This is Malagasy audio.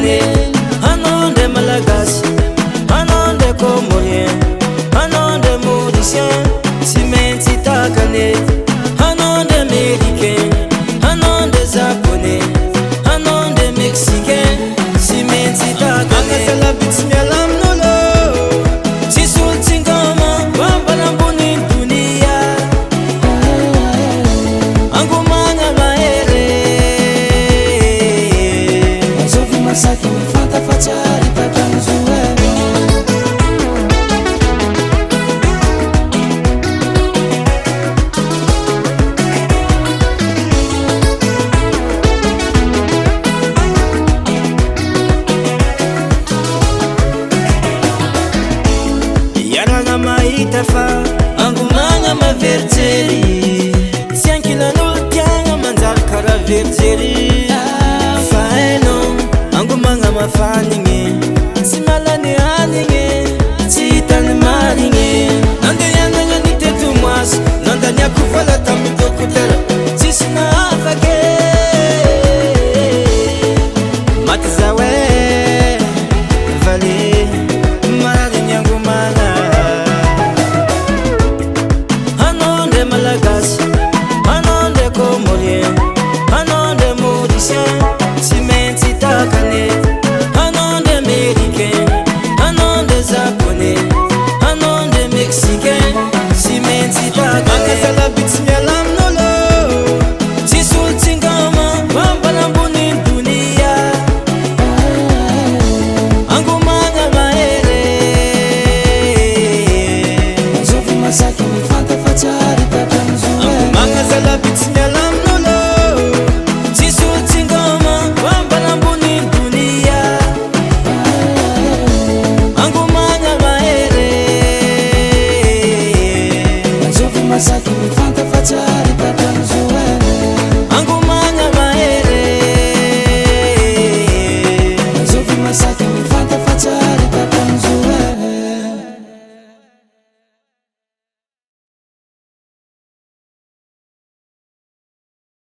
takane anonde malagasy anonde comorien anonde mauricien sy maintsy takane anonde américain anonde japonais anonde mexicain sy maintsy takane salabitsy miala amin'olo tsisy olo tsingama mampanambony dunia angomagna mahere azovy masaky mifantafatsary takanzoe iaragna mahita fa angomagna maveritsery tsy ankilan'olo tiagna manjary karaha veritsery fa hainao angomagna mafany